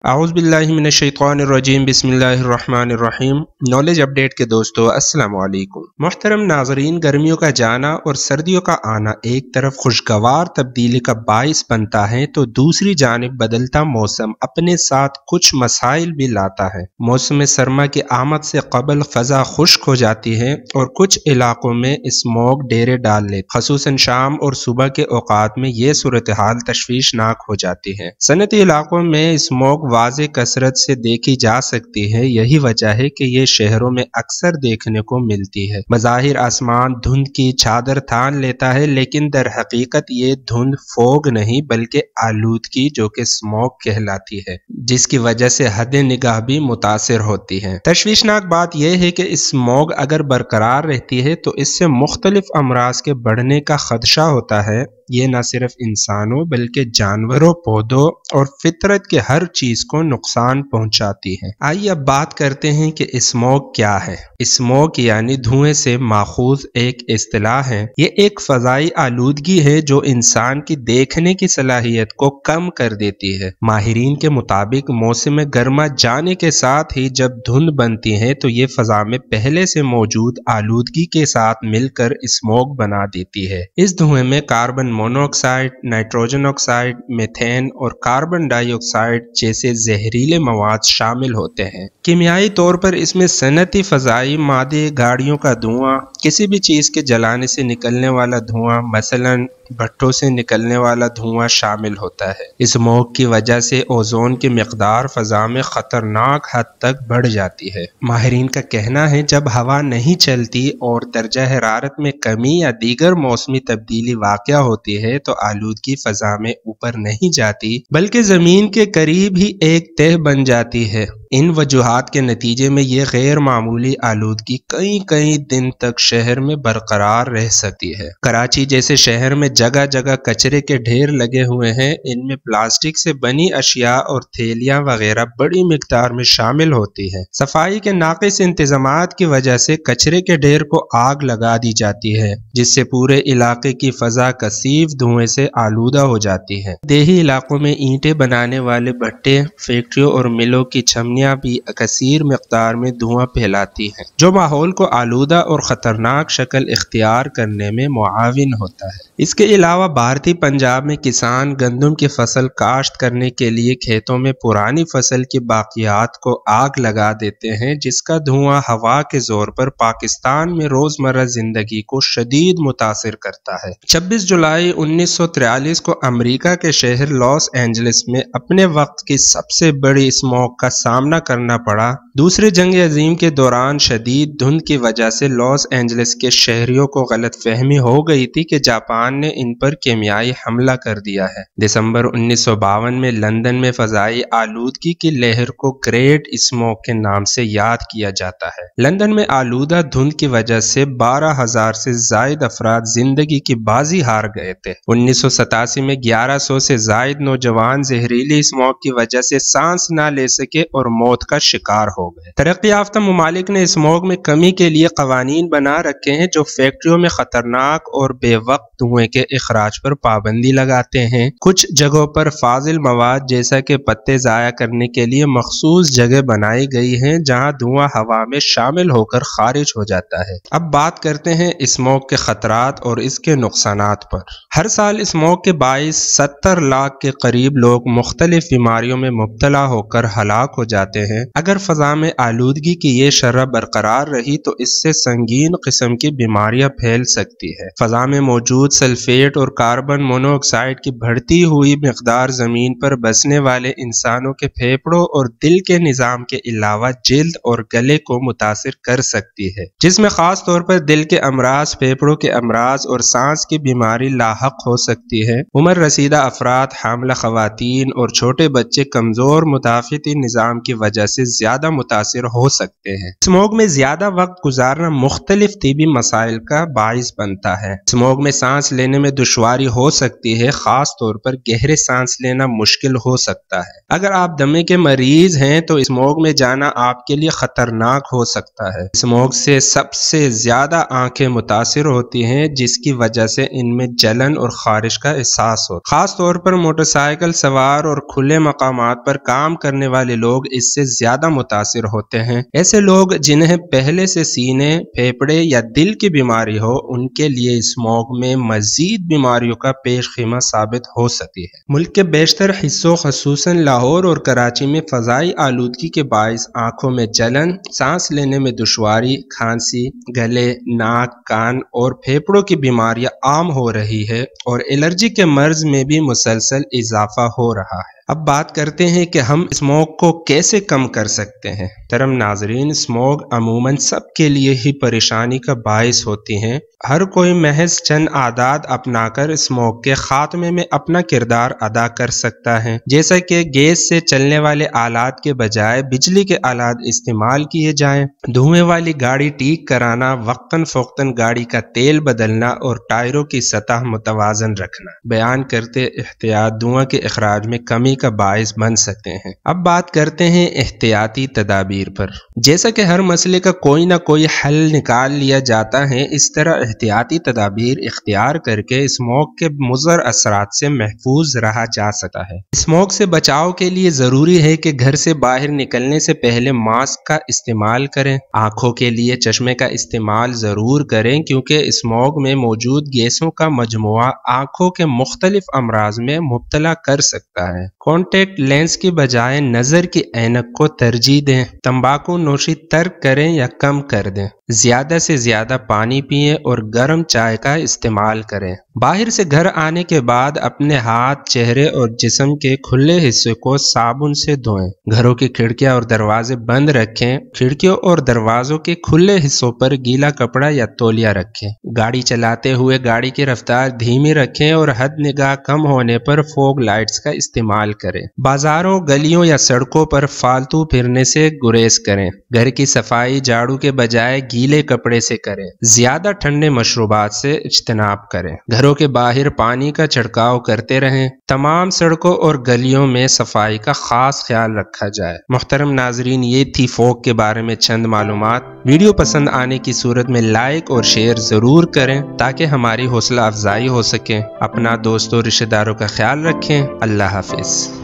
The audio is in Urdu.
اعوذ باللہ من الشیطان الرجیم بسم اللہ الرحمن الرحیم۔ نالج اپڈیٹ کے دوستو السلام علیکم۔ محترم ناظرین، گرمیوں کا جانا اور سردیوں کا آنا ایک طرف خوشگوار تبدیلی کا باعث بنتا ہے تو دوسری جانب بدلتا موسم اپنے ساتھ کچھ مسائل بھی لاتا ہے۔ موسم سرما کی آمد سے قبل فضا خشک ہو جاتی ہے اور کچھ علاقوں میں اسموگ ڈیرے ڈال لیتے، خصوصاً شام اور صبح کے اوقات میں یہ صورتحال تشویشناک ہو جاتی ہے۔ صنعتی علاقوں میں اسموگ واضح کثرت سے دیکھی جا سکتی ہے، یہی وجہ ہے کہ یہ شہروں میں اکثر دیکھنے کو ملتی ہے۔ بظاہر آسمان دھند کی چادر تان لیتا ہے، لیکن در حقیقت یہ دھند فوگ نہیں بلکہ آلودگی جو کہ اسموگ کہلاتی ہے، جس کی وجہ سے حد نگاہ بھی متاثر ہوتی ہے۔ تشویشناک بات یہ ہے کہ اسموگ اگر برقرار رہتی ہے تو اس سے مختلف امراض کے بڑھنے کا خدشہ ہوتا ہے۔ یہ نہ صرف انسانوں بلکہ جانوروں، پودوں اور فطرت کے ہر چیز کو نقصان پہنچاتی ہے۔ آئیے اب بات کرتے ہیں کہ اسموگ کیا ہے۔ اسموگ یعنی دھوئیں سے ماخوذ ایک اصطلاح ہے۔ یہ ایک فضائی آلودگی ہے جو انسان کی دیکھنے کی صلاحیت کو کم کر دیتی ہے۔ ماہرین کے مطابق موسم گرما جانے کے ساتھ ہی جب دھند بنتی ہے تو یہ فضا میں پہلے سے موجود آلودگی کے ساتھ مل کر اسموگ بنا دیتی ہے۔ اس دھوئیں میں carbon mono oxide, nitrogen oxide, methane اور کاربن ڈائی آکسائڈ جیسے زہریلے مواد شامل ہوتے ہیں۔ کیمیائی طور پر اس میں صنعتی فضائی مادے، گاڑیوں کا دھواں، کسی بھی چیز کے جلانے سے نکلنے والا دھواں، مثلاً بھٹوں سے نکلنے والا دھواں شامل ہوتا ہے۔ اسموگ کی وجہ سے اوزون کی مقدار فضا میں خطرناک حد تک بڑھ جاتی ہے۔ ماہرین کا کہنا ہے جب ہوا نہیں چلتی اور درجہ حرارت میں کمی یا دیگر موسمی تبدیلی واقع ہوتی ہے تو آلودگی فضا میں اوپر نہیں جاتی بلکہ زمین کے قریب ہی ایک تہ بن جاتی ہے۔ ان وجوہات کے نتیجے میں یہ غیر معمولی آلودگی کئی دن تک شہر میں برقرار رہ سکتی ہے۔ کراچی جیسے شہر میں جگہ جگہ کچرے کے ڈھیر لگے ہوئے ہیں، ان میں پلاسٹک سے بنی اشیاء اور تھیلیاں وغیرہ بڑی مقدار میں شامل ہوتی ہے۔ صفائی کے ناقص انتظامات کی وجہ سے کچرے کے ڈھیر کو آگ لگا دی جاتی ہے، جس سے پورے علاقے کی فضا کثیف دھوئیں سے آلودہ ہو جاتی ہے۔ دیہی علاقوں میں اینٹیں بنانے والے بھٹے، فیکٹریوں اور ملوں کی چمنیاں بھی کثیر مقدار میں دھواں پھیلاتی ہیں، جو ماحول کو آلودہ اور خطرناک شکل اختیار کرنے میں معاون ہوتا ہے۔ اس کے علاوہ بھارتی پنجاب میں کسان گندم کی فصل کاشت کرنے کے لیے کھیتوں میں پرانی فصل کی باقیات کو آگ لگا دیتے ہیں، جس کا دھواں ہوا کے زور پر پاکستان میں روزمرہ زندگی کو شدید متاثر کرتا ہے۔ 26 جولائی 1943 کو امریکہ کے شہر لاس اینجلس میں اپنے وقت کی سب سے بڑی اسموگ کا سامنا کرنا پڑا۔ دوسری جنگ عظیم کے دوران شدید دھند کی وجہ سے لاس اینجلس کے شہریوں کو غلط فہمی ہو گئی تھی کہ جاپان نے ان پر کیمیائی حملہ کر دیا ہے۔ دسمبر 1952 میں لندن میں فضائی آلودگی کی لہر کو گریٹ اسموگ کے نام سے یاد کیا جاتا ہے۔ لندن میں آلودہ دھند کی وجہ سے 12,000 سے زائد افراد زندگی کی بازی ہار گئے تھے۔ 1987 میں 1100 سے زائد نوجوان زہریلی اسموگ کی وجہ سے سانس نہ لے سکے اور موت کا شکار ہو گئے۔ ترقی یافتہ ممالک نے اسموگ میں کمی کے لیے قوانین بنا رکھے ہیں جو فیکٹریوں میں خطرناک اور بے وقت دھوئیں کے اخراج پر پابندی لگاتے ہیں۔ کچھ جگہوں پر فاضل مواد جیسا کہ پتے ضائع کرنے کے لیے مخصوص جگہ بنائی گئی ہیں جہاں دھواں ہوا میں شامل ہو کر خارج ہو جاتا ہے۔ اب بات کرتے ہیں اسموگ کے خطرات اور اس کے نقصانات پر۔ ہر سال اسموگ کے باعث 70 لاکھ کے قریب لوگ مختلف بیماریوں میں مبتلا ہو کر ہلاک ہو جاتے ہیں۔ اگر فضا میں آلودگی کی یہ شرح برقرار رہی تو اس سے سنگین قسم کی بیماریاں پھیل سکتی ہے۔ فضا میں موجود سلفیٹ اور کاربن مونو آکسائڈ کی بڑھتی ہوئی مقدار زمین پر بسنے والے انسانوں کے پھیپھڑوں اور دل کے نظام کے علاوہ جلد اور گلے کو متاثر کر سکتی ہے، جس میں خاص طور پر دل کے امراض، پھیپھڑوں کے امراض اور سانس کی بیماری لاحق ہو سکتی ہے۔ عمر رسیدہ افراد، حاملہ خواتین اور چھوٹے بچے کمزور مدافعتی نظام کی وجہ سے زیادہ متاثر ہو سکتے ہیں۔ اسموگ میں زیادہ وقت گزارنا مختلف طبی مسائل کا باعث بنتا ہے۔ اسموگ میں سانس لینے میں دشواری ہو سکتی ہے، خاص طور پر گہرے سانس لینا مشکل ہو سکتا ہے۔ اگر آپ دمے کے مریض ہیں تو اسموگ میں جانا آپ کے لیے خطرناک ہو سکتا ہے۔ اسموگ سے سب سے زیادہ آنکھیں متاثر ہوتی ہیں، جس کی وجہ سے ان میں جلن اور خارش کا احساس ہوتا ہے۔ خاص طور پر موٹر سائیکل سوار اور کھلے مقامات پر کام کرنے والے لوگ اس سے زیادہ متاثر ہوتے ہیں۔ ایسے لوگ جنہیں پہلے سے سینے، پھیپھڑے یا دل کی بیماری ہو، ان کے لیے اسموگ میں مزید بیماریوں کا پیش خیمہ ثابت ہو سکتی ہے۔ ملک کے بیشتر حصوں خصوصاً لاہور اور کراچی میں فضائی آلودگی کے باعث آنکھوں میں جلن، سانس لینے میں دشواری، کھانسی، گلے، ناک، کان اور پھیپھڑوں کی بیماریاں عام ہو رہی ہے اور الرجی کے مرض میں بھی مسلسل اضافہ ہو رہا ہے۔ اب بات کرتے ہیں کہ ہم اسموگ کو کیسے کم کر سکتے ہیں۔ محترم ناظرین، اسموگ عموماً سب کے لیے ہی پریشانی کا باعث ہوتی ہیں۔ ہر کوئی محض چند عادات اپنا کر اسموگ کے خاتمے میں اپنا کردار ادا کر سکتا ہے، جیسا کہ گیس سے چلنے والے آلات کے بجائے بجلی کے آلات استعمال کیے جائیں، دھوئیں والی گاڑی ٹھیک کرانا، وقتاً فوقتاً گاڑی کا تیل بدلنا اور ٹائروں کی سطح متوازن رکھنا بیان کرتے احتیاط دھواں کے اخراج میں کمی کا باعث بن سکتے ہیں۔ اب بات کرتے ہیں احتیاطی تدابیر پر۔ جیسا کہ ہر مسئلے کا کوئی نہ کوئی حل نکال لیا جاتا ہے، اس طرح احتیاطی تدابیر اختیار کر کے اسموگ کے مضر اثرات سے محفوظ رہا جا سکتا ہے۔ اسموگ سے بچاؤ کے لیے ضروری ہے کہ گھر سے باہر نکلنے سے پہلے ماسک کا استعمال کریں۔ آنکھوں کے لیے چشمے کا استعمال ضرور کریں، کیونکہ اسموگ میں موجود گیسوں کا مجموعہ آنکھوں کے مختلف امراض میں مبتلا کر سکتا ہے۔ کانٹیکٹ لینس کی بجائے نظر کی اینک کو ترجیح دیں۔ تمباکو نوشی ترک کریں یا کم کر دیں۔ زیادہ سے زیادہ پانی پئیں اور گرم چائے کا استعمال کریں۔ باہر سے گھر آنے کے بعد اپنے ہاتھ، چہرے اور جسم کے کھلے حصے کو صابن سے دھوئیں۔ گھروں کی کھڑکیاں اور دروازے بند رکھیں۔ کھڑکیوں اور دروازوں کے کھلے حصوں پر گیلا کپڑا یا تولیہ رکھیں۔ گاڑی چلاتے ہوئے گاڑی کی رفتار دھیمی رکھیں اور حد نگاہ کم ہونے پر فوگ لائٹس کا استعمال کریں۔ بازاروں، گلیوں یا سڑکوں پر فالتو پھرنے سے گریز کریں۔ گھر کی صفائی جھاڑو کے بجائے گیلے کپڑے سے کریں۔ زیادہ ٹھنڈے مشروبات سے اجتناب کریں۔ گھروں کے باہر پانی کا چھڑکاؤ کرتے رہیں۔ تمام سڑکوں اور گلیوں میں صفائی کا خاص خیال رکھا جائے۔ محترم ناظرین، یہ تھی فوگ کے بارے میں چند معلومات۔ ویڈیو پسند آنے کی صورت میں لائک اور شیئر ضرور کریں تاکہ ہماری حوصلہ افزائی ہو سکے۔ اپنا دوستوں، رشتہ داروں کا خیال رکھیں۔ اللہ حافظ۔